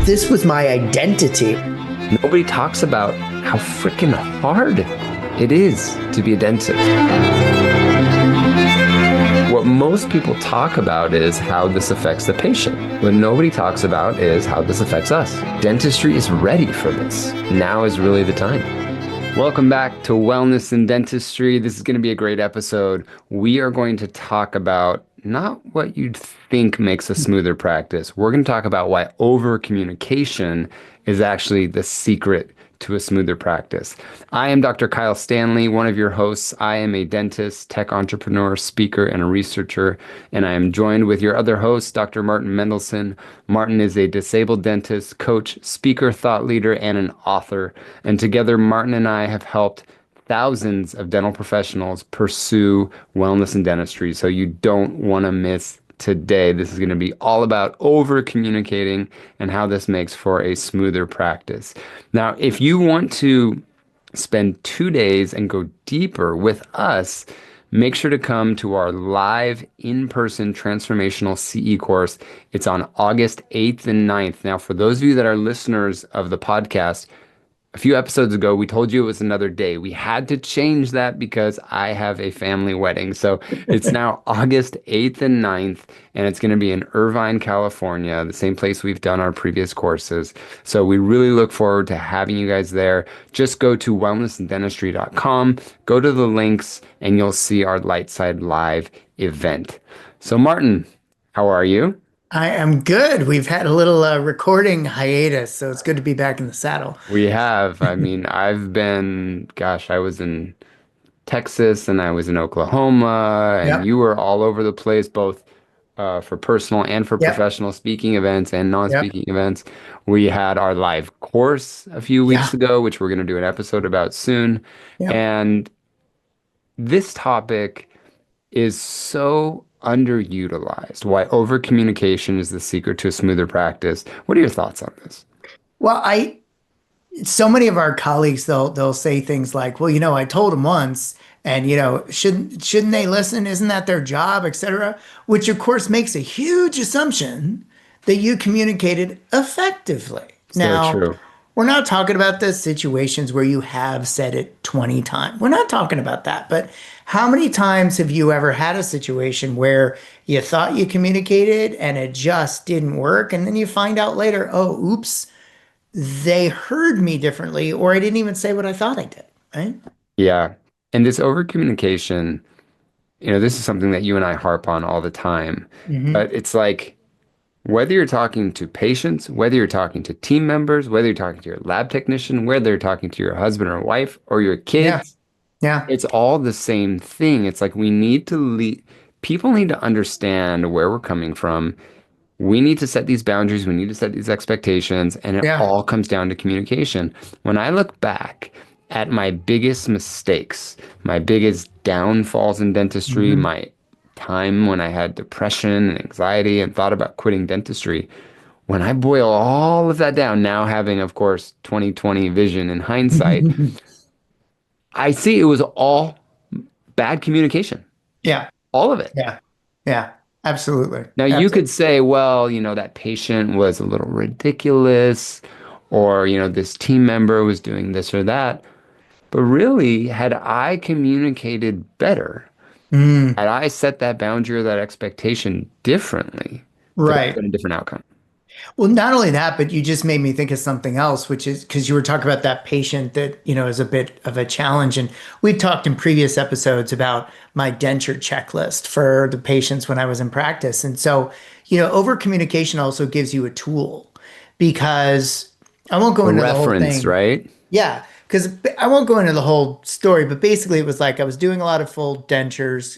this was my identity. Nobody talks about how freaking hard it is to be a dentist. What most people talk about is how this affects the patient. What nobody talks about is how this affects us. Dentistry is ready for this. Now is really the time. Welcome back to Wellness in Dentistry. This is going to be a great episode. We are going to talk about not what you'd think makes a smoother practice. We're going to talk about why overcommunication is actually the secret to a smoother practice. I am Dr. Kyle Stanley, one of your hosts. I am a dentist, tech entrepreneur, speaker, and a researcher, and I am joined with your other host, Dr. Martin Mendelson. Martin is a disabled dentist, coach, speaker, thought leader, and an author. And together, Martin and I have helped thousands of dental professionals pursue wellness in dentistry. So you don't want to miss today. This is going to be all about over communicating and how this makes for a smoother practice. Now, if you want to spend 2 days and go deeper with us, make sure to come to our live in-person transformational CE course. It's on August 8th and 9th. Now, for those of you that are listeners of the podcast, a few episodes ago, we told you it was another day. We had to change that because I have a family wedding. So it's now August 8th and 9th, and it's going to be in Irvine, California, the same place we've done our previous courses. So we really look forward to having you guys there. Just go to wellnessindentistry.com, go to the links, and you'll see our Lightside Live event. So Martin, how are you? I am good. We've had a little recording hiatus, so it's good to be back in the saddle. We have. I mean, I was in Texas and I was in Oklahoma, and Yep. you were all over the place, both for personal and for Yep. professional speaking events and Yep. non-speaking events. We had our live course a few Yeah. weeks ago, which we're going to do an episode about soon. Yep. And this topic is so underutilized. Why overcommunication is the secret to a smoother practice. What are your thoughts on this? Well, so many of our colleagues, they'll say things like, well, I told them once, and shouldn't they listen? Isn't that their job, etc. Which of course makes a huge assumption that you communicated effectively. So Now, true. we're not talking about the situations where you have said it 20 times. We're not talking about that. But how many times have you ever had a situation where you thought you communicated and it just didn't work? And then you find out later, oh, oops, they heard me differently, or I didn't even say what I thought I did, right? Yeah. And this overcommunication, this is something that you and I harp on all the time. Hmm. But it's like whether you're talking to patients, whether you're talking to team members, whether you're talking to your lab technician, whether you're talking to your husband or wife or your Yeah. kids, Yeah. it's all the same thing. It's like we need to people need to understand where we're coming from. We need to set these boundaries. We need to set these expectations. And it Yeah. all comes down to communication. When I look back at my biggest mistakes, my biggest downfalls in dentistry, Hmm. my time when I had depression and anxiety and thought about quitting dentistry, when I boil all of that down, now having, of course, 2020 vision in hindsight, I see it was all bad communication, Yeah. all of it. Yeah. Yeah. Absolutely. Now, you Absolutely. could say, well, that patient was a little ridiculous, or, this team member was doing this or that. But really, had I communicated better, Mm, had I set that boundary or that expectation differently, could have right. been a different outcome. Well, not only that, but you just made me think of something else, which is because you were talking about that patient that, is a bit of a challenge. And we've talked in previous episodes about my denture checklist for the patients when I was in practice. And so, over communication also gives you a tool because I won't go A into the whole reference, thing. right? Yeah, because I won't go into the whole story, but basically it was like I was doing a lot of full dentures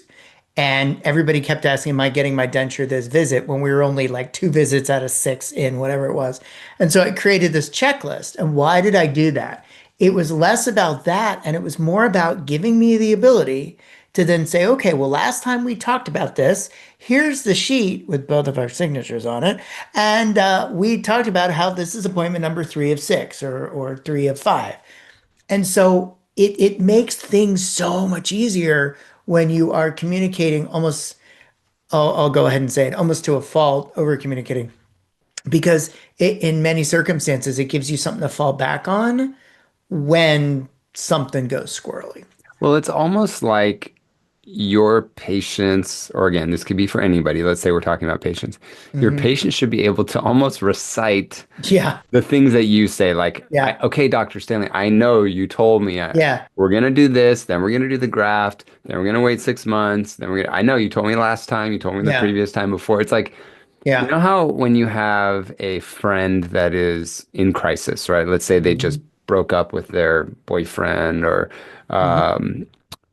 and everybody kept asking, am I getting my denture this visit when we were only like 2 visits out of 6 in, whatever it was. And so I created this checklist. And why did I do that? It was less about that and it was more about giving me the ability to then say, okay, well, last time we talked about this, here's the sheet with both of our signatures on it. And we talked about how this is appointment number 3 of 6 or 3 of 5. And so it makes things so much easier when you are communicating almost, I'll go ahead and say it, almost to a fault, over communicating. because in many circumstances, it gives you something to fall back on when something goes squirrely. Well, it's almost like your patients, or again, this could be for anybody. Let's say we're talking about patients. Your Hmm. patient should be able to almost recite Yeah, the things that you say, like, yeah, okay, Dr. Stanley, I know you told me yeah, we're gonna do this, then we're gonna do the graft, then we're gonna wait 6 months, I know you told me last time, you told me the yeah, previous time before. It's like, you yeah. know how when you have a friend that is in crisis, right? Let's say they just Hmm. broke up with their boyfriend Hmm. um,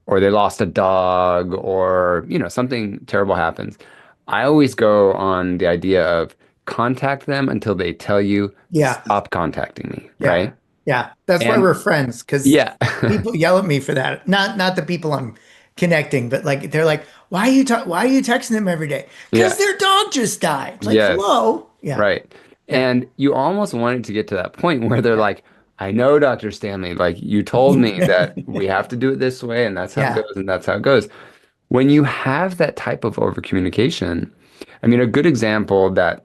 or they lost a dog or, something terrible happens. I always go on the idea of contact them until they tell you Yeah, stop contacting me, yeah, right? yeah. That's why And we're friends, because yeah. people yell at me for that. Not the people I'm connecting, but like they're like, why are you texting them every day? Because Yeah. their dog just died. It's like, Yes. hello. Yeah, Right. yeah, And you almost want it to get to that point where they're yeah. like, I know, Dr. Stanley, like you told me that we have to do it this way and that's how it Yeah. goes and that's how it goes. When you have that type of overcommunication, I mean, a good example that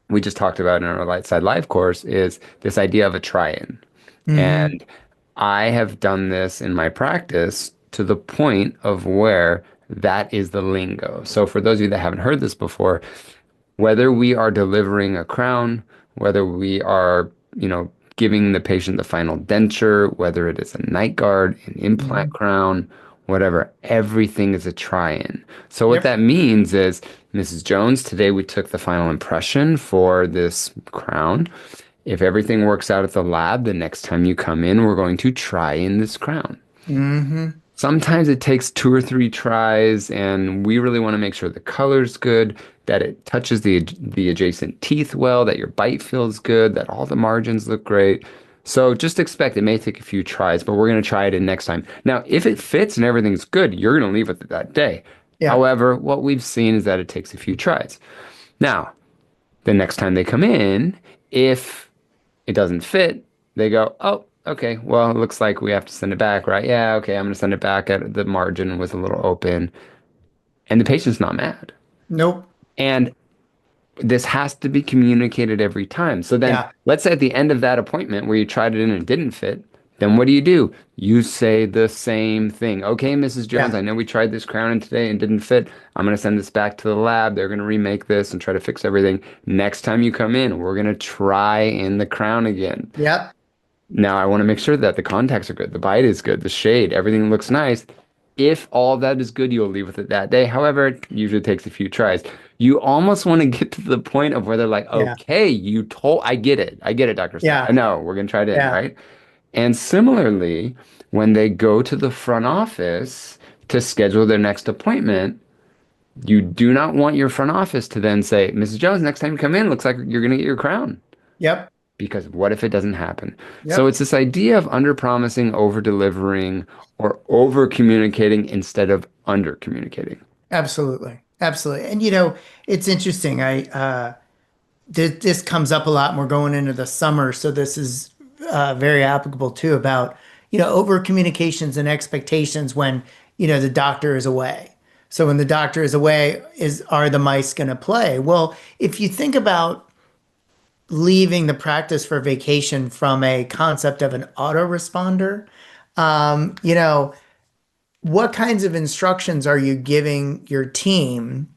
we just talked about in our Light Side Live course is this idea of a try-in. Hmm. And I have done this in my practice to the point of where that is the lingo. So for those of you that haven't heard this before, whether we are delivering a crown, whether we are, giving the patient the final denture, whether it is a night guard, an implant Hmm. crown, whatever, everything is a try-in. So what Yep. that means is, Mrs. Jones, today we took the final impression for this crown. If everything works out at the lab, the next time you come in, we're going to try in this crown. Hmm. Sometimes it takes 2 or 3 tries, and we really want to make sure the color's good, that it touches the adjacent teeth well, that your bite feels good, that all the margins look great. So just expect it may take a few tries, but we're going to try it in next time. Now, if it fits and everything's good, you're going to leave with it that day. Yeah. However, what we've seen is that it takes a few tries. Now, the next time they come in, if it doesn't fit, they go, oh, okay, well, it looks like we have to send it back, right? Yeah, okay, I'm going to send it back at the margin was a little open. And the patient's not mad. Nope. And this has to be communicated every time. So then, Yeah. let's say at the end of that appointment where you tried it and it didn't fit, then what do? You say the same thing. Okay, Mrs. Jones, Yeah. I know we tried this crown in today and didn't fit. I'm going to send this back to the lab. They're going to remake this and try to fix everything. Next time you come in, we're going to try in the crown again. Yep. Now, I want to make sure that the contacts are good, the bite is good, the shade, everything looks nice. If all that is good, you'll leave with it that day. However, it usually takes a few tries. You almost want to get to the point of where they're like, Yeah. okay, you told, I get it. I get it, Dr. Stan. I Yeah. know, we're going to try it in, Yeah. right? And similarly, when they go to the front office to schedule their next appointment, you do not want your front office to then say, Mrs. Jones, next time you come in, looks like you're going to get your crown Yep. because what if it doesn't happen? So Yep. it's this idea of under promising, over delivering, or over communicating instead of under communicating. Absolutely. Absolutely. And it's interesting. This comes up a lot and we're going into the summer, so this is very applicable too about, over communications and expectations when, the doctor is away. So when the doctor is away, are the mice going to play? Well, if you think about leaving the practice for vacation from a concept of an autoresponder, you know, what kinds of instructions are you giving your team?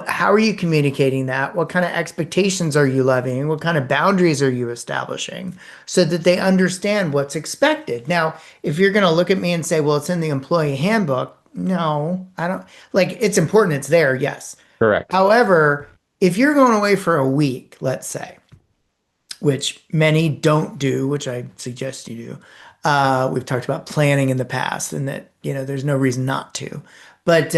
How are you communicating that? What kind of expectations are you levying? What kind of boundaries are you establishing so that they understand what's expected? Now, if you're going to look at me and say, well, it's in the employee handbook, no, I don't like it's important, it's there, yes. Correct. However, if you're going away for a week, let's say, which many don't do, which I suggest you do. We've talked about planning in the past and that, there's no reason not to. But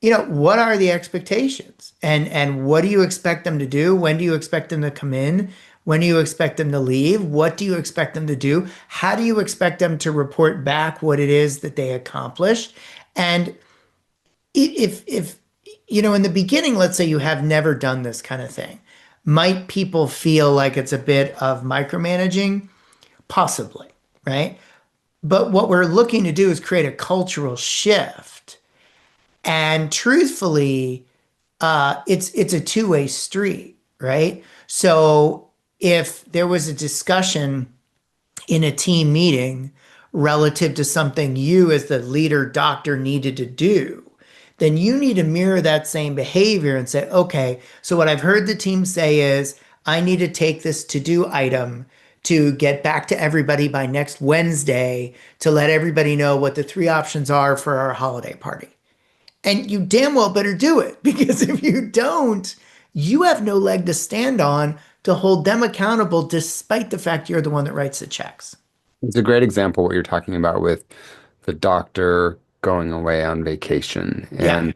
what are the expectations? And what do you expect them to do? When do you expect them to come in? When do you expect them to leave? What do you expect them to do? How do you expect them to report back what it is that they accomplished? And if in the beginning, let's say you have never done this kind of thing, might people feel like it's a bit of micromanaging? Possibly, right? But what we're looking to do is create a cultural shift. And truthfully, it's a two-way street. right? So if there was a discussion in a team meeting relative to something you as the leader doctor needed to do, then you need to mirror that same behavior and say, okay, so what I've heard the team say is I need to take this to-do item to get back to everybody by next Wednesday to let everybody know what the three options are for our holiday party. And you damn well better do it because if you don't, you have no leg to stand on to hold them accountable despite the fact you're the one that writes the checks. It's a great example what you're talking about with the doctor going away on vacation. Yeah. And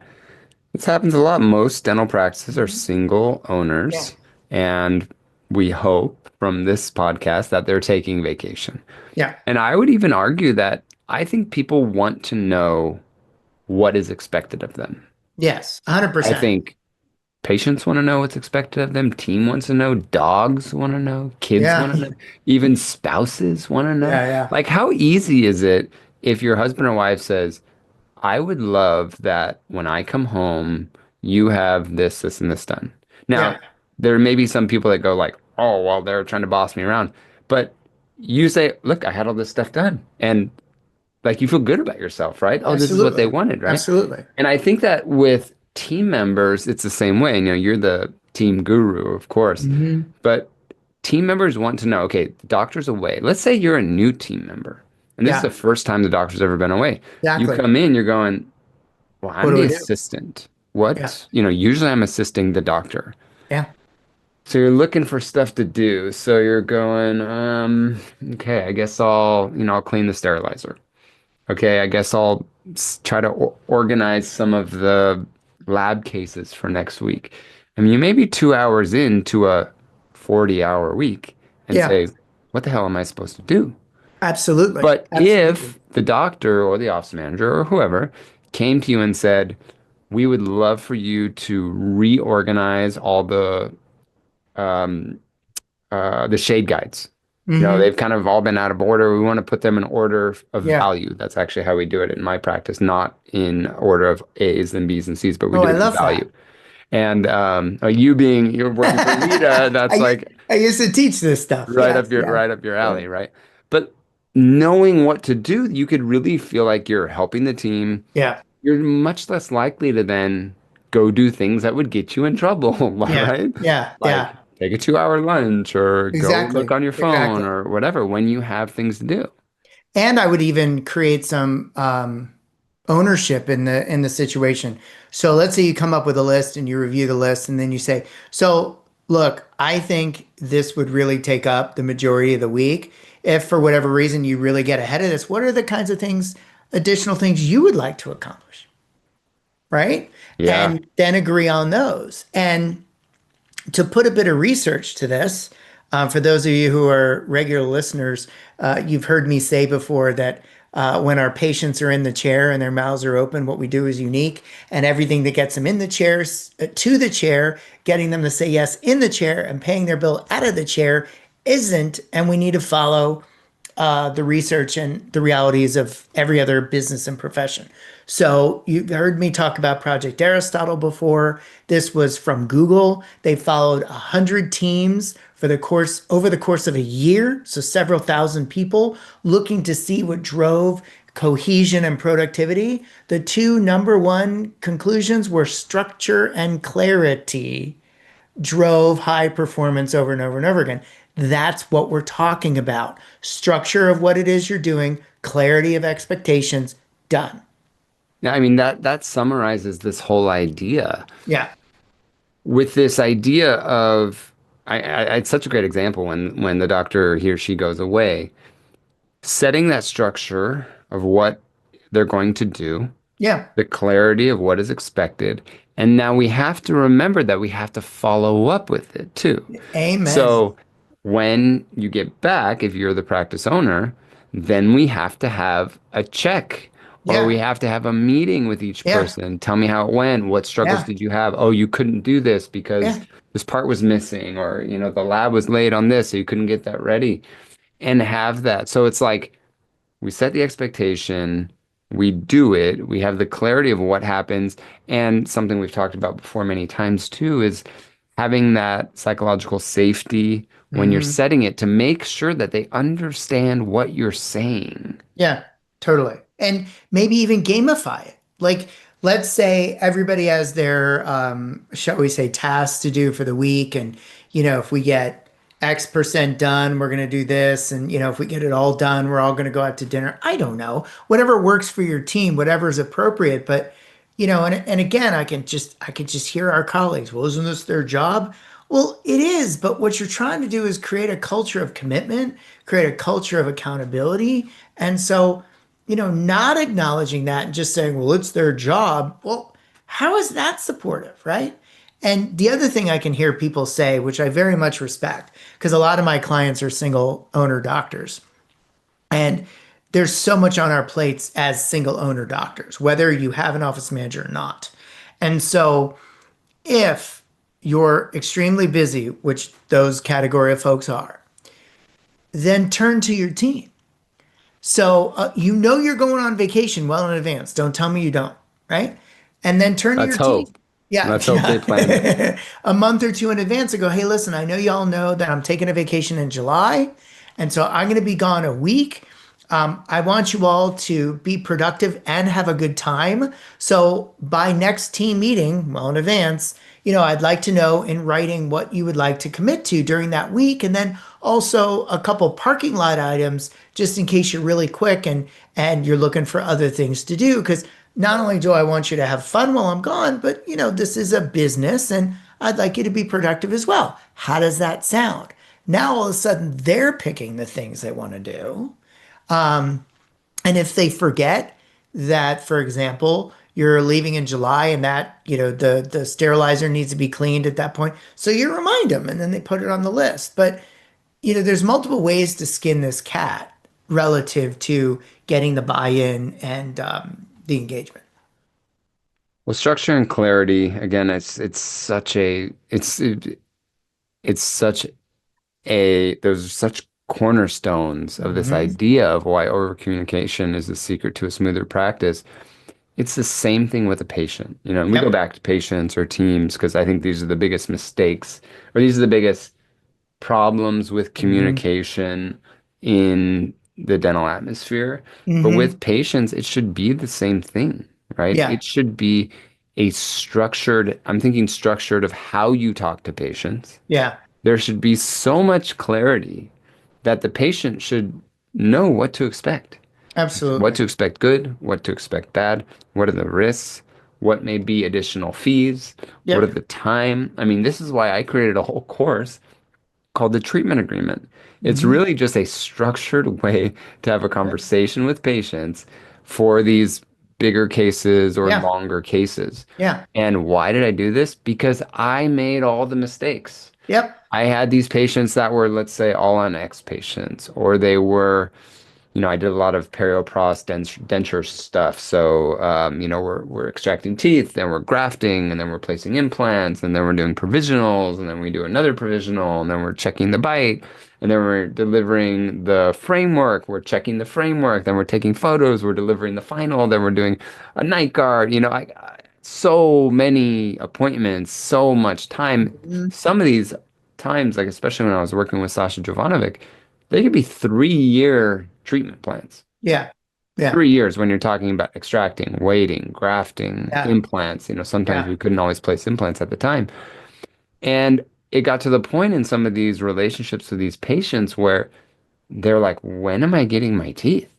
this happens a lot. Most dental practices are Mhm. single Yeah. owners, and we hope from this podcast that they're taking vacation. Yeah. And I would even argue that I think people want to know what is expected of them. Yes. I 100%. think patients want to know what's expected of them, team wants to know, dogs want to know, kids Yeah. want to know, even spouses want to know. Yeah. Yeah. Like, how easy is it if your husband or wife says, I would love that when I come home, you have this, this, and this done. Now, Yeah. there may be some people that go like, oh, well, they're trying to boss me around. But you say, look, I had all this stuff done. And like you feel good about yourself, right? Oh, this is what they Absolutely. wanted, right? Absolutely. And I think that with team members, it's the same way. You know, you're the team guru, of course, Hmm. but team members want to know, okay, the doctor's away. Let's say you're a new team member, and this is Yeah. the first time the doctor's ever been away. You Exactly. come in, you're going, well, What I'm do the we do? assistant. Yeah. Usually I'm assisting the doctor. Yeah. So you're looking for stuff to do. So you're going, okay, I guess I'll clean the sterilizer. Okay, I guess I'll try to organize some of the lab cases for next week. I mean, you may be 2 hours into a 40-hour week and Yeah. say, what the hell am I supposed to do? Absolutely. But Absolutely. if the doctor or the office manager or whoever came to you and said, we would love for you to reorganize all um, the shade guides. Hmm. They've kind of all been out of order. We want to put them in order of Yeah. value. That's actually how we do it in my practice, not in order of A's and B's and C's, but we Oh, do I it in love that. value. And you're working for Rita, that's I like I used to teach this stuff. Yes. Yeah. right up your Yeah. alley, right? But knowing what to do, you could really feel like you're helping the team. Yeah. You're much less likely to then go do things that would get you in trouble, Yeah. right? Yeah. Like Yeah. take a 2 hour lunch or go look Exactly. on your phone Exactly. or whatever when you have things to do. And I would even create some ownership in the situation. So let's say you come up with a list and you review the list, and then you say, "So look, I think this would really take up the majority of the week. If for whatever reason you really get ahead of this, what are the kinds of things, additional things you would like to accomplish?" Right? Yeah. And then agree on those. And to put a bit of research to this, for those of you who are regular listeners, you've heard me say before that when our patients are in the chair and their mouths are open, what we do is unique, and everything that gets them in the chairs to the chair, getting them to say yes in the chair, and paying their bill out of the chair isn't. And we need to follow the research and the realities of every other business and profession. So you've heard me talk about Project Aristotle before. This was from Google. They followed 100 teams for the course over the course of a year, so several thousand people looking to see what drove cohesion and productivity. The two number one conclusions were structure and clarity drove high performance over and over and over again. That's what we're talking about. Structure of what it is you're doing, clarity of expectations, done. Yeah, I mean that summarizes this whole idea. Yeah. With this idea of it's such a great example when the doctor he or she goes away, setting that structure of what they're going to do, Yeah. the clarity of what is expected. And now we have to remember that we have to follow up with it too. Amen. So when you get back, if you're the practice owner, then we have to have a check or we Yeah. have to have a meeting with each Yeah. person. Tell me how it went. What struggles Yeah. did you have? Oh, you couldn't do this because Yeah. this part was missing, or the lab was late on this, so you couldn't get that ready. And have that. So it's like we set the expectation, we do it, we have the clarity of what happens. And something we've talked about before many times too is having that psychological safety when you're Hmm. setting it to make sure that they understand what you're saying. Yeah, totally. And maybe even gamify it. Like, let's say everybody has their, shall we say, tasks to do for the week. And, if we get X% done, we're going to do this. And, if we get it all done, we're all going to go out to dinner. I don't know. Whatever works for your team, whatever is appropriate. But, and again, I can just hear our colleagues. Well, isn't this their job? Well, it is. But what you're trying to do is create a culture of commitment, create a culture of accountability. And so, not acknowledging that and just saying, well, it's their job. Well, how is that supportive, right? And the other thing I can hear people say, which I very much respect, because a lot of my clients are single owner doctors, and there's so much on our plates as single owner doctors, whether you have an office manager or not. And so, if you're extremely busy, which those category of folks are, then turn to your team. So you're going on vacation well in advance. Don't tell me you don't, right? And then turn to Let's your team. hope. Yeah, Let's hope they planned it. yeah. A month or two in advance and go, hey, listen, I know y'all know that I'm taking a vacation in July. And so I'm going to be gone a week. I want you all to be productive and have a good time. So by next team meeting, well in advance, I'd like to know in writing what you would like to commit to during that week. And then also a couple parking lot items just in case you're really quick and you're looking for other things to do. Because not only do I want you to have fun while I'm gone, but this is a business and I'd like you to be productive as well. How does that sound? Now all of a sudden they're picking the things they want to do. And if they forget that, for example, you're leaving in July and that, the sterilizer needs to be cleaned at that point. So you remind them and then they put it on the list. But, there's multiple ways to skin this cat relative to getting the buy-in and the engagement. Well, structure and clarity, again, it's such a those are such cornerstones of this Hmm. idea of why overcommunication is the secret to a smoother practice. It's the same thing with a patient, and we go Yep. back to patients or teams because I think these are the biggest mistakes, or these are the biggest problems with Hmm. communication in the dental atmosphere. But with Hmm. patients, it should be the same thing, right? Yeah. It should be I'm thinking structured of how you talk to patients. Yeah. There should be so much clarity that the patient should know what to expect. What Absolutely. to expect good, what to expect bad, what are the risks, what may be additional fees, what are Yep. the time. I mean, this is why I created a whole course called the treatment agreement. It's Hmm. really just a structured way to have a conversation with patients for these bigger cases or Yeah. longer cases. Yeah. And why did I do this? Because I made all the mistakes. Yep. I had these patients that were, let's say, all on X patients, or they were I did a lot of periopros denture stuff. So, we're extracting teeth, then we're grafting, and then we're placing implants, and then we're doing provisionals, and then we do another provisional, and then we're checking the bite, and then we're delivering the framework, we're checking the framework, then we're taking photos, we're delivering the final, then we're doing a night guard. So many appointments, so much time. Mhm. Some of these times, like especially when I was working with Sasha Jovanovic, they could be 3-year treatment plans. Yeah. Yeah. 3 years when you're talking about extracting, waiting, grafting, Yeah. implants. Sometimes Yeah. we couldn't always place implants at the time. And it got to the point in some of these relationships with these patients where they're like, when am I getting my teeth?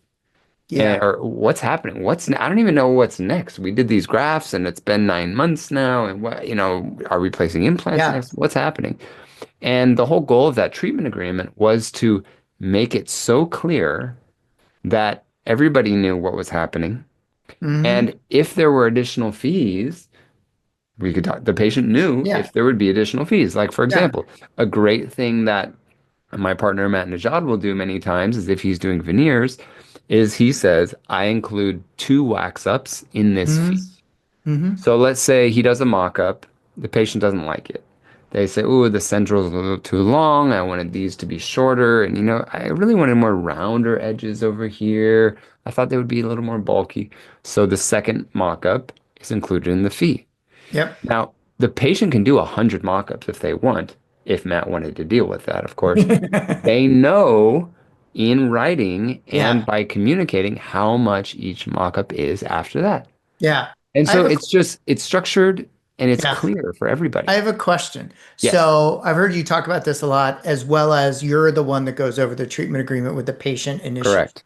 Yeah. Or what's happening? I don't even know what's next. We did these grafts and it's been 9 months now. And are we placing implants Yeah. next? What's happening? And the whole goal of that treatment agreement was to make it so clear that everybody knew what was happening. Hmm. And if there were additional fees, the patient knew Yeah. if there would be additional fees. Like, for Yeah. example, a great thing that my partner Matt Najad will do many times is if he's doing veneers, is he says, I include 2 wax ups in this Hmm. fee. Hmm. So let's say he does a mock-up, the patient doesn't like it. They say, "Oh, the central's a little too long. I wanted these to be shorter, and I really wanted more rounder edges over here. I thought they would be a little more bulky." So the second mock-up is included in the fee. Yep. Now, the patient can do 100 mock-ups if they want, if Matt wanted to deal with that, of course. They know in writing and Yeah. by communicating how much each mock-up is after that. Yeah. And I so have a, it's structured and it's yeah. clear for I everybody. have a question. Yes, So I've heard you talk about this a lot, as well as you're the one that goes over the treatment agreement with the patient initially. correct.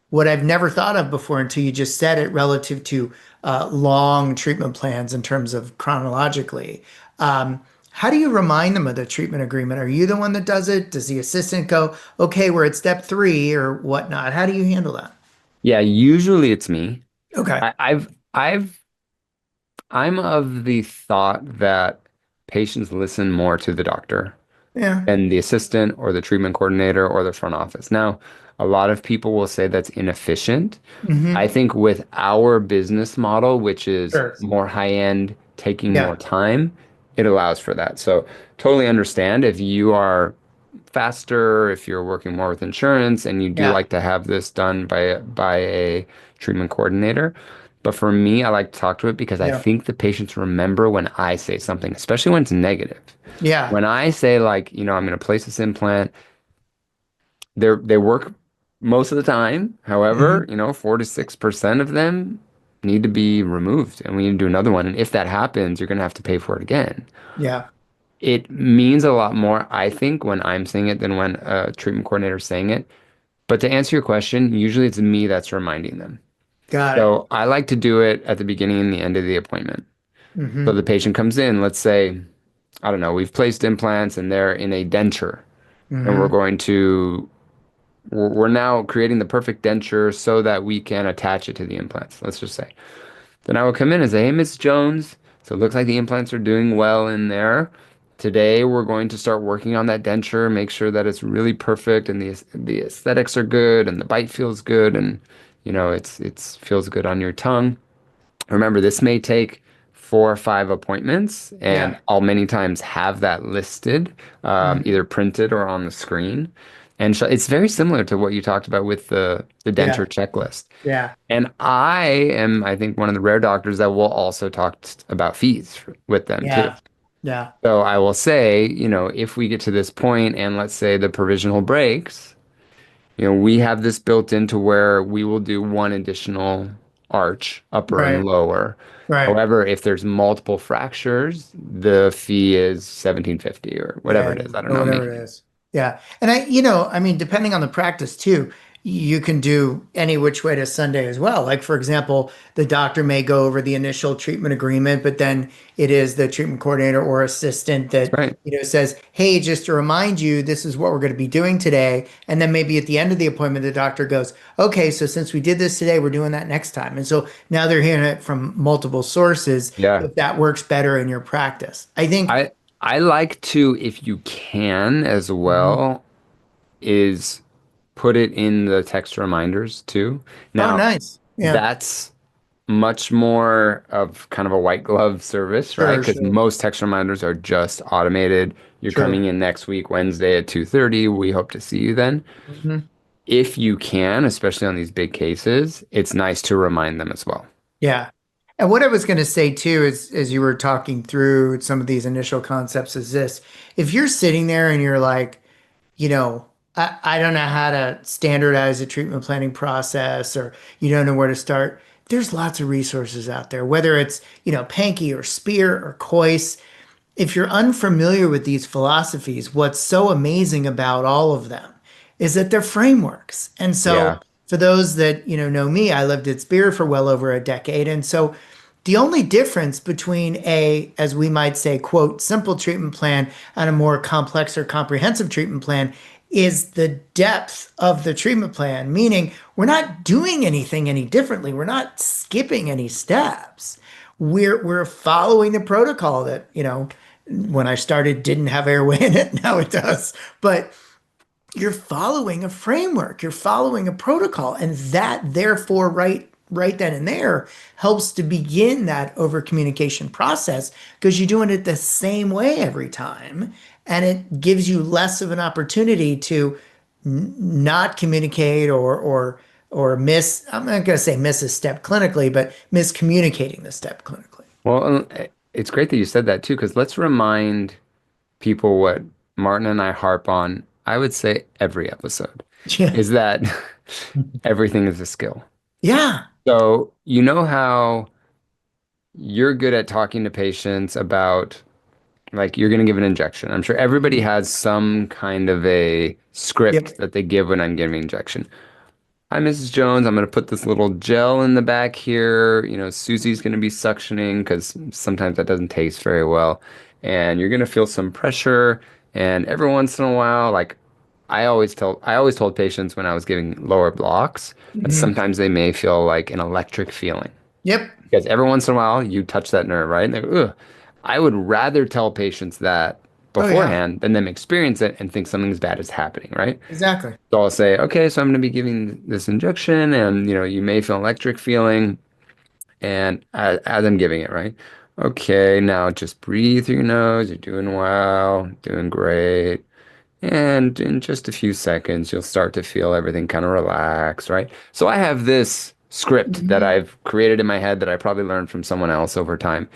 What I've never thought of before until you just said it relative to long treatment plans in terms of chronologically. How do you remind them of the treatment agreement? Are you the one that does it? Does the assistant go, okay, we're at step three or whatnot? How do you handle that? Yeah, usually it's me. Okay. I've I'm of the thought that patients listen more to the doctor Yeah. than the assistant or the treatment coordinator or the front office. Now, a lot of people will say that's inefficient. I Hmm. think with our business model, which is Sure. more high end, taking more Yeah. time, it allows for that. So totally understand if you are faster, if you're working more with insurance and you do Yeah. like to have this done by a treatment coordinator. But for me, I like to talk to it because I Yeah. think the patients remember when I say something, especially when it's negative. Yeah. When I say like, I'm going to place this implant, they work most of the time. However, Hmm. 4 to 6% of them need to be removed, and we need to do another one. And if that happens, you're going to have to pay for it again. Yeah. It means a lot more, I think, when I'm saying it than when a treatment coordinator is saying it. But to answer your question, usually it's me that's reminding them. Got it. So I like to do it at the beginning and the end of the appointment. So Hmm. the patient comes in, let's say, I don't know, we've placed implants and they're in a denture, and Hmm. we're now creating the perfect denture so that we can attach it to the implants, let's just say. Then I would come in and say, hey, Miss Jones, so it looks like the implants are doing well in there. Today we're going to start working on that denture, make sure that it's really perfect and the aesthetics are good and the bite feels good and it's feels good on your tongue. Remember, this may take 4 or 5 appointments, and Yeah. I'll many times have that listed, Hmm. either printed or on the screen. And it's very similar to what you talked about with the Yeah. denture checklist. Yeah. And I am, I think, one of the rare doctors that will also talk about fees with them too. Yeah. Yeah. So I will say, if we get to this point and let's say the provisional breaks, we have this built into where we will do one additional arch, upper and Right. lower. Right. However, if there's multiple fractures, the fee is 1750 or whatever Yeah, it is. I don't or know, I'm whatever making it it. is. Yeah. And I mean, depending on the practice too, you can do any which way to Sunday as well. Like, for example, the doctor may go over the initial treatment agreement, but then it is the treatment coordinator or assistant That's that, right. says, hey, just to remind you, this is what we're going to be doing today. And then maybe at the end of the appointment, the doctor goes, okay, so since we did this today, we're doing that next time. And so now they're hearing it from multiple sources Yeah. if that works better in your practice. I think. I I like to, if you can as Mhm. well, is put it in the text reminders too. Oh, Now, nice. Yeah. that's much more of kind of a white glove service, right? Sure, Because sure. most text reminders are just automated. You're True. coming in next week, Wednesday at 2:30. We hope to see you then. Hmm. If you can, especially on these big cases, it's nice to remind them as well. Yeah. And what I was going to say too is, as you were talking through some of these initial concepts, is this: if you're sitting there and you're like, I don't know how to standardize a treatment planning process, or you don't know where to start, there's lots of resources out there, whether it's, Pankey or Spear or Coyce. If you're unfamiliar with these philosophies, what's so amazing about all of them is that they're frameworks. And so Yeah, for those that, know me, I lived at Spear for well over a decade. And so the only difference between a, as we might say, quote, simple treatment plan and a more complex or comprehensive treatment plan is the depth of the treatment plan, meaning we're not doing anything any differently. We're not skipping any steps. We're following the protocol that, when I started didn't have airway in it. Now it does. But you're following a framework, you're following a protocol, and that therefore right then and there helps to begin that over communication process because you're doing it the same way every time. And it gives you less of an opportunity to not communicate or miss, I'm not going to say miss a step clinically, but miscommunicating the step clinically. well, it's great that you said that too, because let's remind people what Martin and I harp on, I would say every episode, Yeah. is that everything is a skill. Yeah. So, you know how you're good at talking to patients about, like, you're going to give an injection. I'm sure everybody Mhm. has some kind of a script Yep. that they give when I'm giving an injection. Hi, Mrs. Jones. I'm going to put this little gel in the back here. You know, Susie's going to be suctioning because sometimes that doesn't taste very well. And you're going to feel some pressure. And every once in a while, like I always told patients when I was giving lower blocks that Mhm. sometimes they may feel like an electric feeling. Yep. Because every once in a while you touch that nerve, right? And they go, ugh. I would rather tell patients that Oh, yeah. beforehand than them experience it and think something bad is happening, right? Exactly. So I'll say, okay, so I'm going to be giving this injection, and you may feel an electric feeling, and as I'm giving it, right? Okay, now just breathe through your nose. You're doing well, doing great. And in just a few seconds, you'll start to feel everything kind of relax, right? So I have this script that Mhm. I've created in my head that I probably learned from someone else over time.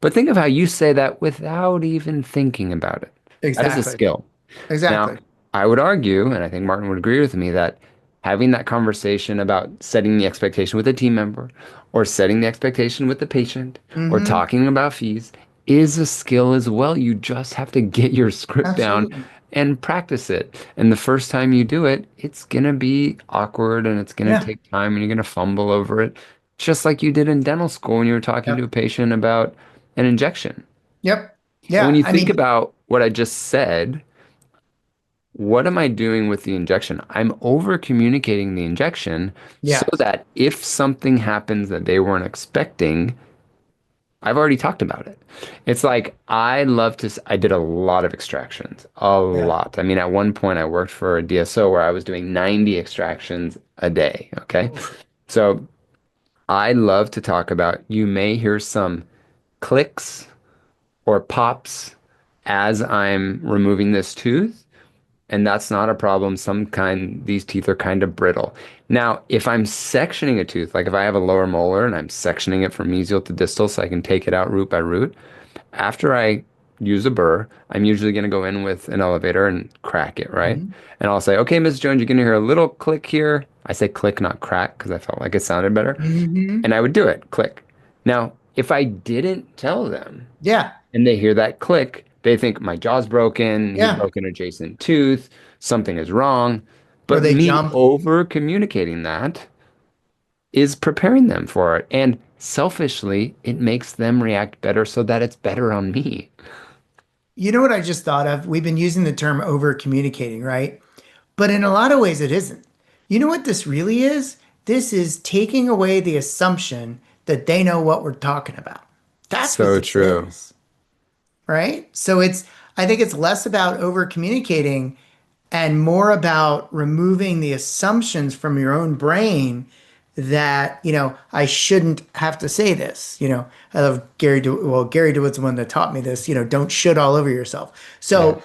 But think of how you say that without even thinking about it. That is a Exactly. skill. Now, Exactly. I would argue, and I think Martin would agree with me, that having that conversation about setting the expectation with a team member or setting the expectation with the patient or Hmm. talking about fees is a skill as well. You just have to get your script down Absolutely. and practice it. And the first time you do it, it's going to be awkward and it's going to Yeah. take time and you're going to fumble over it, just like you did in dental school when you were talking to a Yep. patient about an injection. Yep. And when Yeah. you I think mean, about what I just said, what am I doing with the injection? I'm over communicating the injection so yeah. that if something happens that they weren't expecting, I've already talked about it. It's like I did a lot of extractions, a Yeah. lot. I mean, at one point I worked for a DSO where I was doing 90 extractions a day. Okay. Oof. So I love to talk about, you may hear some clicks or pops as I'm removing this tooth. And that's not a problem. These teeth are kind of brittle. Now, if I'm sectioning a tooth, like if I have a lower molar and I'm sectioning it from mesial to distal so I can take it out root by root, after I use a burr, I'm usually going to go in with an elevator and crack it, right? Mhm. And I'll say, okay, Ms. Jones, you're going to hear a little click here. I say click, not crack, because I felt like it sounded better. Mhm. And I would do it, click. Now, if I didn't tell them, Yeah. and they hear that click, they think my jaw's broken, he Yeah. broke an adjacent tooth, something is wrong. Or But they me jump. over communicating that is preparing them for it. And selfishly, it makes them react better so that it's better on me. You know what I just thought of? We've been using the term over communicating, right? But in a lot of ways, it isn't. You know what this really is? This is taking away the assumption that they know what we're talking about. That's what So this true. is, right? So I think it's less about over communicating and more about removing the assumptions from your own brain that, I shouldn't have to say this. I love Gary DeWitt's the one that taught me this, don't should all over yourself. Yeah. So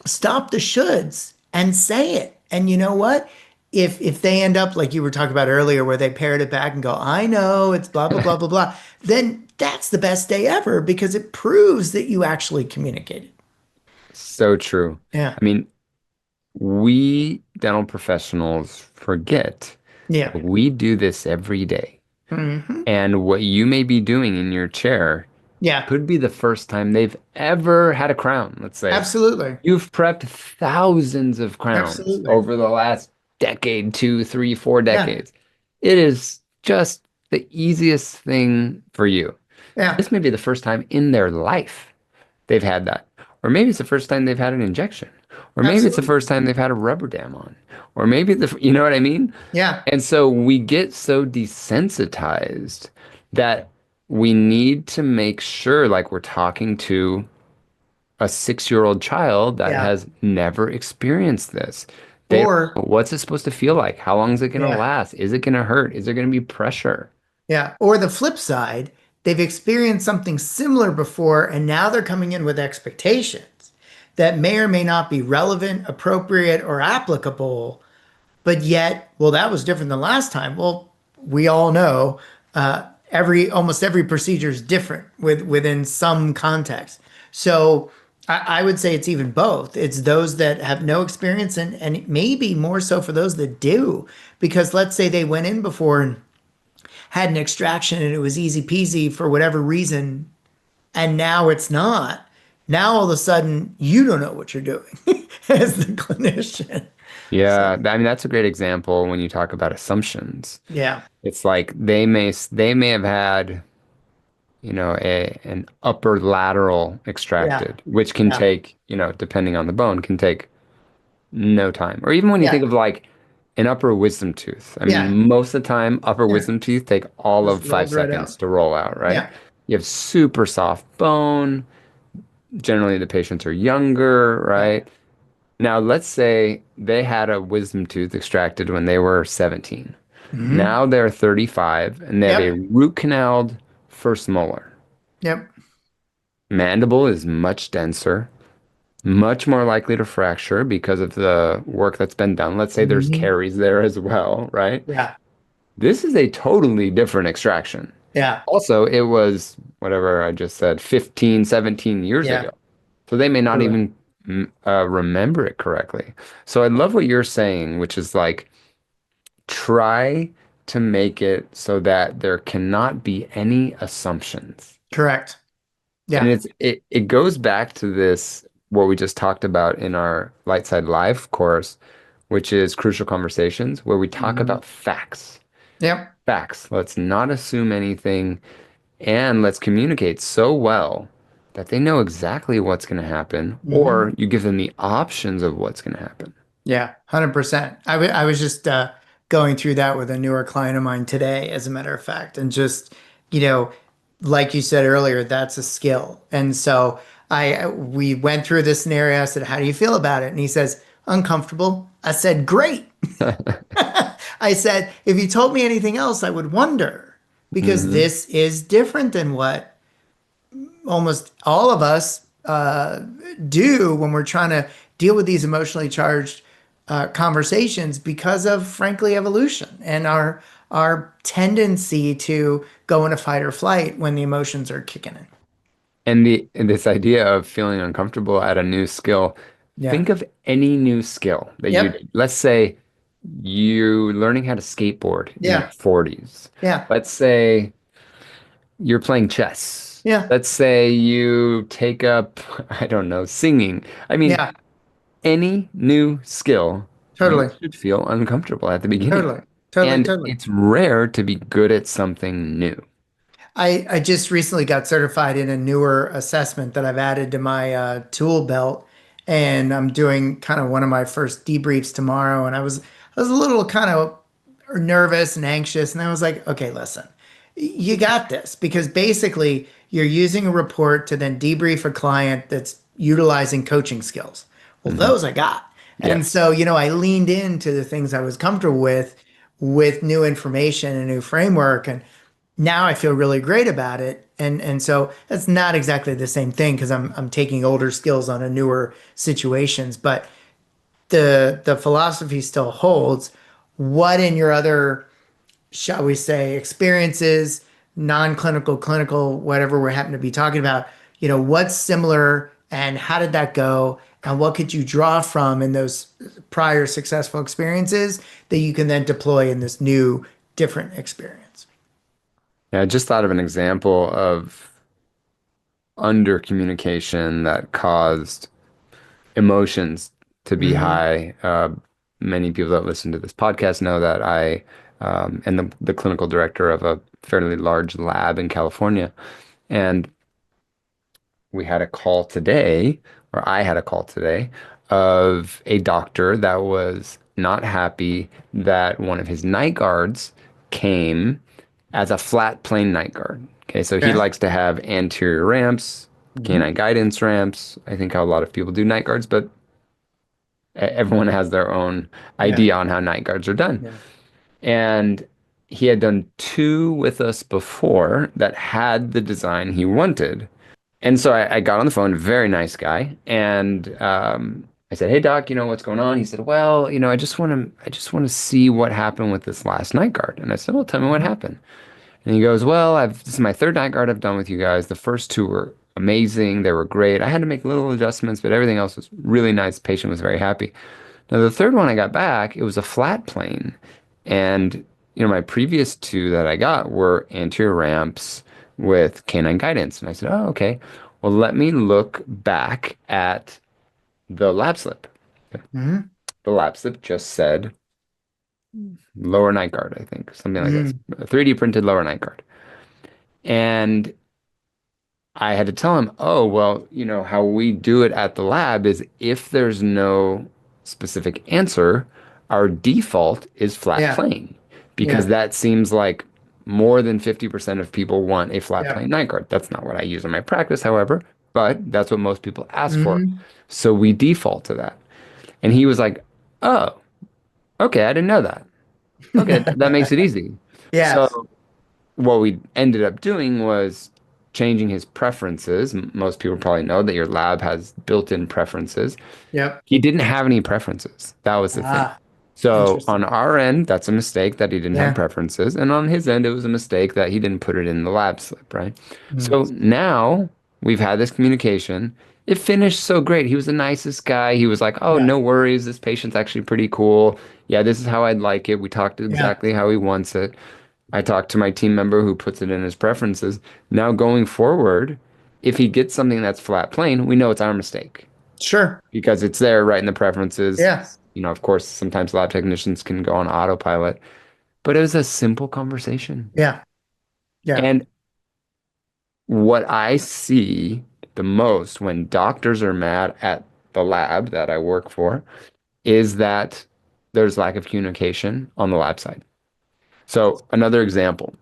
stop the shoulds and say it. And you know what? If they end up like you were talking about earlier, where they parrot it back and go, I know it's blah blah blah blah blah, then that's the best day ever because it proves that you actually communicated. So true. Yeah. I mean, we dental professionals forget Yeah. that we do this every day. Hmm. And what you may be doing in your chair Yeah. could be the first time they've ever had a crown, let's say. Absolutely. You've prepped thousands of crowns Absolutely. over the last decade, two, three, four Yeah. decades. It is just the easiest thing for you. Yeah. This may be the first time in their life they've had that. Or maybe it's the first time they've had an injection. Or maybe it's the Absolutely. first time they've had a rubber dam on. Or maybe you know what I mean? Yeah. And so we get so desensitized that we need to make sure, like we're talking to a 6-year-old child that Yeah. has never experienced this. They don't Or know, what's it supposed to feel like? How long is it going to yeah. last? Is it going to hurt? Is there going to be pressure? Yeah. Or the flip side, they've experienced something similar before, and now they're coming in with expectations that may or may not be relevant, appropriate, or applicable. But yet, well, that was different than last time. Well, we all know. almost every procedure is different within some context. So I would say it's even both. It's those that have no experience and maybe more so for those that do, because let's say they went in before and had an extraction and it was easy peasy for whatever reason, and now it's not. Now all of a sudden you don't know what you're doing as the clinician. So Yeah, I mean that's a great example when you talk about assumptions. yeah, It's like they may have had, an upper lateral yeah, extracted, which can yeah, take, depending on the bone, can take no time. Or even when you think yeah, of like an upper wisdom tooth. I yeah, mean, most of the time, upper yeah. wisdom teeth take all Just of five rolled right seconds out. to roll out, right? Yeah. You have super soft bone. Generally, the patients are younger, Yeah. right? Now, let's say they had a wisdom tooth extracted when they were 17. Hmm. Now they're 35 and they have a Yep. root canaled first molar. Yep. Mandible is much denser, much more likely to fracture because of the work that's been done. Let's say there's Hmm. caries there as well, right? Yeah. This is a totally different extraction. Yeah. Also, it was whatever I just said, 15, 17 years Yeah. ago. So they may not Totally. even remember it correctly. So I love what you're saying, which is like try to make it so that there cannot be any assumptions. Correct. And Yeah. it goes back to this what we just talked about in our Light Side Live course, which is crucial conversations where we talk Hmm. about facts. Yep. Facts. Let's not assume anything and let's communicate so well that they know exactly what's going to happen, Hmm. or you give them the options of what's going to happen. Yeah. 100%. I was just going through that with a newer client of mine today, as a matter of fact, and just, you know, like you said earlier, that's a skill. And so we went through this scenario. I said, "How do you feel about it?" And he says, "Uncomfortable." I said, "Great." I said, if you told me anything else, I would wonder because Hmm. this is different than what almost all of us do when we're trying to deal with these emotionally charged conversations because of, frankly, evolution and our tendency to go into fight or flight when the emotions are kicking in. And this idea of feeling uncomfortable at a new skill, Yeah. think of any new skill that you Yep. did. Let's say you're learning how to skateboard in your Yeah. 40s. Yeah. Let's say you're playing chess. Yeah. Let's say you take up, I don't know, singing. I mean, Yeah. any new skill, you Totally. should feel uncomfortable at the beginning. Totally. Totally. And Totally. it's rare to be good at something new. I just recently got certified in a newer assessment that I've added to my tool belt, and I'm doing kind of one of my first debriefs tomorrow. And I was a little kind of nervous and anxious, and I was like, okay, listen, you got this because basically you're using a report to then debrief a client that's utilizing coaching skills. Well, Hmm. those I got. And Yes. so, I leaned into the things I was comfortable with new information and new framework. And now I feel really great about it. And so that's not exactly the same thing because I'm taking older skills on a newer situations, but the philosophy still holds. What in your other, shall we say, experiences, non-clinical, clinical, whatever we happen to be talking about, what's similar and how did that go? And what could you draw from in those prior successful experiences that you can then deploy in this new, different experience? Yeah, I just thought of an example of under communication that caused emotions to be Hmm. high. Many people that listen to this podcast know that I am the clinical director of a fairly large lab in California. And we had a call today, or I had a call today, of a doctor that was not happy that one of his night guards came as a flat plane night guard. Okay, so he Okay. likes to have anterior ramps, Hmm. canine guidance ramps. I think how a lot of people do night guards, but everyone has their own Yeah. idea on how night guards are done. Yeah. And he had done two with us before that had the design he wanted. And so I got on the phone, very nice guy, and I said, "Hey doc, what's going on?" He said, "Well, I just want to see what happened with this last night guard." And I said, "Well, tell me what Hmm. happened." And he goes, well, this is my third night guard I've done with you guys. The first two were amazing. They were great. I had to make little adjustments, but everything else was really nice. The patient was very happy. Now, the third one I got back, it was a flat plane. And, my previous two that I got were anterior ramps with canine guidance. And I said, oh, okay. Well, let me look back at the lab slip. Hmm. The lab slip just said lower night guard, I think, something like this. Hmm. A 3D printed lower night guard. And I had to tell him, oh, well, how we do it at the lab is if there's no specific answer, our default is flat Yeah. plane because Yeah. that seems like more than 50% of people want a flat Yeah. plane night guard. That's not what I use in my practice, however, but that's what most people ask for. Hmm. So we default to that. And he was like, oh, okay, I didn't know that. Okay, that makes it easy. Yes. So what we ended up doing was changing his preferences. Most people probably know that your lab has built-in preferences. Yep. He didn't have any preferences. That was the thing. Ah, So on interesting. our end, that's a mistake that he didn't have Yeah. preferences. And on his end, it was a mistake that he didn't put it in the lab slip, right? Mm. So now we've had this communication. It finished so great. He was the nicest guy. He was like, oh, Yeah. no worries. This patient's actually pretty cool. Yeah, this is how I'd like it. We talked Yeah. exactly how he wants it. I talked to my team member who puts it in his preferences. Now going forward, if he gets something that's flat plane, we know it's our mistake Sure. because it's there right in the preferences. Yeah. Of course, sometimes lab technicians can go on autopilot, but it was a simple conversation. Yeah. Yeah. And what I see the most when doctors are mad at the lab that I work for is that there's lack of communication on the lab side. So another example.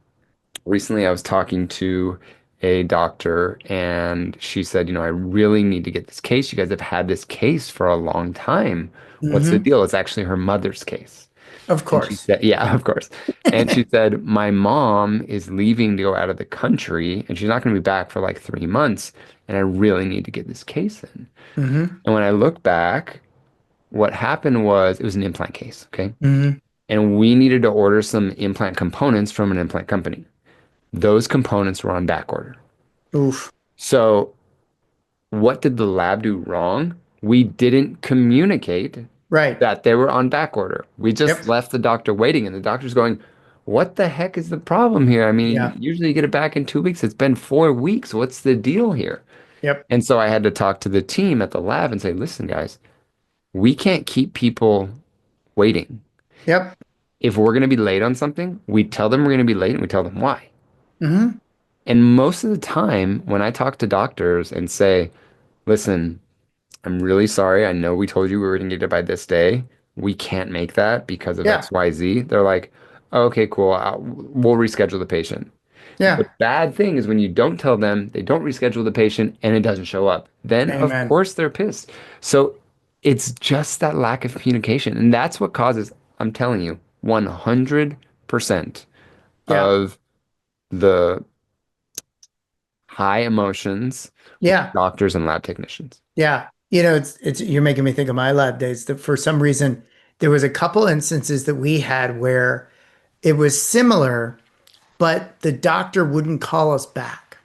Recently, I was talking to a doctor and she said, I really need to get this case. You guys have had this case for a long time. What's the Hmm. deal? It's actually her mother's case. Of And she course. said, yeah, of course. And she said, my mom is leaving to go out of the country and she's not going to be back for like 3 months. And I really need to get this case in. Hmm. And when I look back, what happened was it was an implant case. Okay. Hmm. And we needed to order some implant components from an implant company. Those components were on back order. Oof. So, what did the lab do wrong? We didn't communicate Right. that they were on back order. We just Yep. left the doctor waiting, and the doctor's going, what the heck is the problem here? I mean, Yeah. usually you get it back in 2 weeks. It's been 4 weeks. What's the deal here? Yep. And so I had to talk to the team at the lab and say, listen, guys, we can't keep people waiting. Yep. If we're going to be late on something, we tell them we're going to be late and we tell them why. Hmm. And most of the time, when I talk to doctors and say, listen, I'm really sorry. I know we told you we were going to get it by this day. We can't make that because of Yeah. XYZ. They're like, oh, okay, cool. We'll reschedule the patient. The Yeah. bad thing is when you don't tell them, they don't reschedule the patient and it doesn't show up. Then, of Amen. course, they're pissed. So it's just that lack of communication. And that's what causes, I'm telling you, 100% Yeah. of the high emotions with Yeah. doctors and lab technicians. Yeah. It's you're making me think of my lab days that for some reason there was a couple instances that we had where it was similar, but the doctor wouldn't call us back.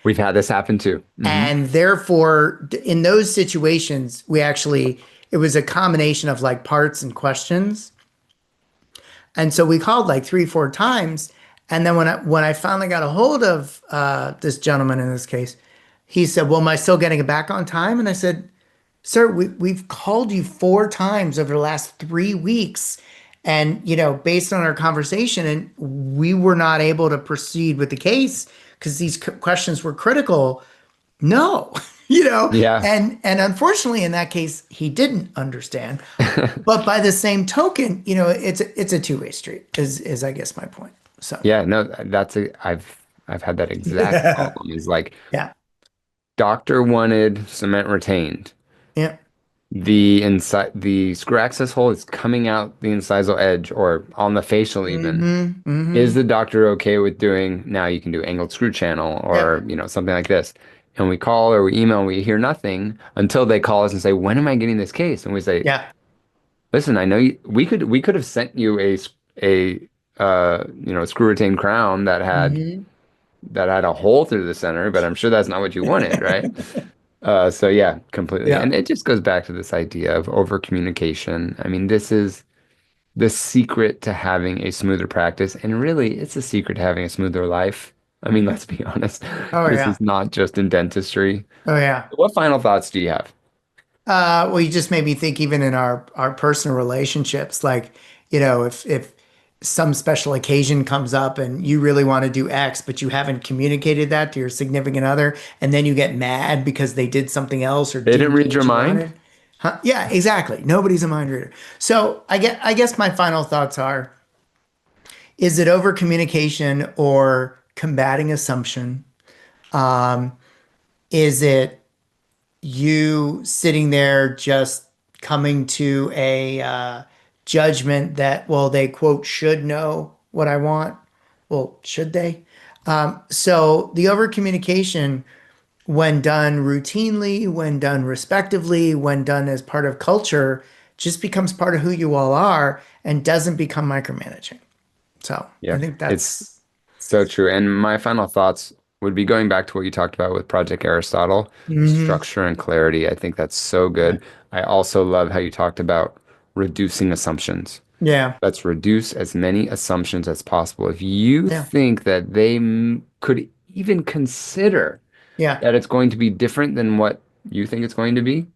We've had this happen too. And therefore, in those situations, it was a combination of like parts and questions. And so we called like three, four times. And then when I finally got a hold of this gentleman in this case, he said, well, am I still getting it back on time? And I said, sir, we've called you four times over the last 3 weeks. And, based on our conversation, and we were not able to proceed with the case because these questions were critical. No, Yeah. and unfortunately in that case, he didn't understand. But by the same token, it's a two-way street is I guess my point. So Yeah, no, I've had that exact yeah, problem. Is like yeah, doctor wanted cement retained. yeah. The screw access hole is coming out the incisal edge or on the facial even. Hmm. Is Hmm. the doctor okay with doing now you can do angled screw channel Yep. or something like this? And we call or we email and we hear nothing until they call us and say, when am I getting this case? And we say, Yeah. listen, I know we could have sent you screw retained crown Hmm. that had a hole through the center, but I'm sure that's not what you wanted, right? So yeah, completely. Yeah. And it just goes back to this idea of over communication. I mean, this is the secret to having a smoother practice, and really, it's a secret to having a smoother life. I mean, let's be honest. Oh This yeah. is not just in dentistry. Oh yeah. What final thoughts do you have? Well, you just made me think even in our personal relationships, like, if some special occasion comes up and you really want to do X, but you haven't communicated that to your significant other, and then you get mad because they did something else or They didn't didn't do read your what you mind? wanted. Huh? Yeah, exactly. Nobody's a mind reader. So I guess my final thoughts are, is it over communication or combating assumption? Is it you sitting there just coming to a judgment that, well, they quote, should know what I want? Well, should they? So the over communication, when done routinely, when done respectively, when done as part of culture, just becomes part of who you all are and doesn't become micromanaging. So I Yeah, think it's that's, so true. And my final thoughts would be going back to what you talked about with Project Aristotle, mhm. structure and clarity. I think that's so good. I also love how you talked about reducing assumptions. Yeah, Let's reduce as many assumptions as possible. If you yeah, think that they could even consider yeah, that it's going to be different than what you think it's going to be,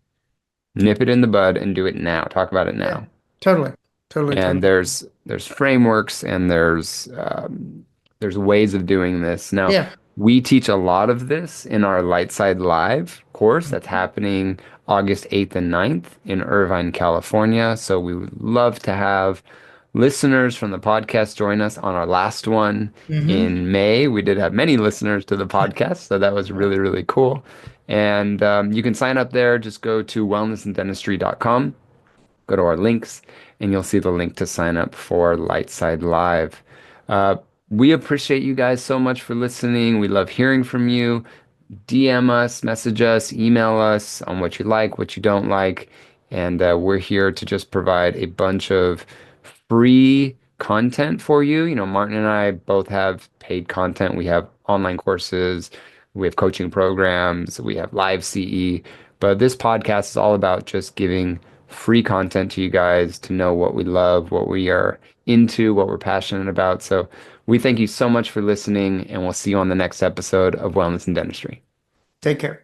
nip it in the bud and do it now. Talk about it yeah, now. totally, totally, And totally. there's frameworks and there's ways of doing this. Now, Yeah. we teach a lot of this in our Lightside Live course that's happening August 8th and 9th in Irvine, California. So we would love to have listeners from the podcast join us on our last one Hmm. in May. We did have many listeners to the podcast, so that was Yeah. really, really cool. And you can sign up there. Just go to wellnessanddentistry.com, go to our links, and you'll see the link to sign up for Lightside Live. Uh, we appreciate you guys so much for listening. We love hearing from you. DM us, message us, email us on what you like, what you don't like. And we're here to just provide a bunch of free content for you. You know, Martin and I both have paid content. We have online courses, we have coaching programs, we have live CE. But this podcast is all about just giving free content to you guys to know what we love, what we are into, what we're passionate about. So we thank you so much for listening, and we'll see you on the next episode of Wellness and Dentistry. Take care.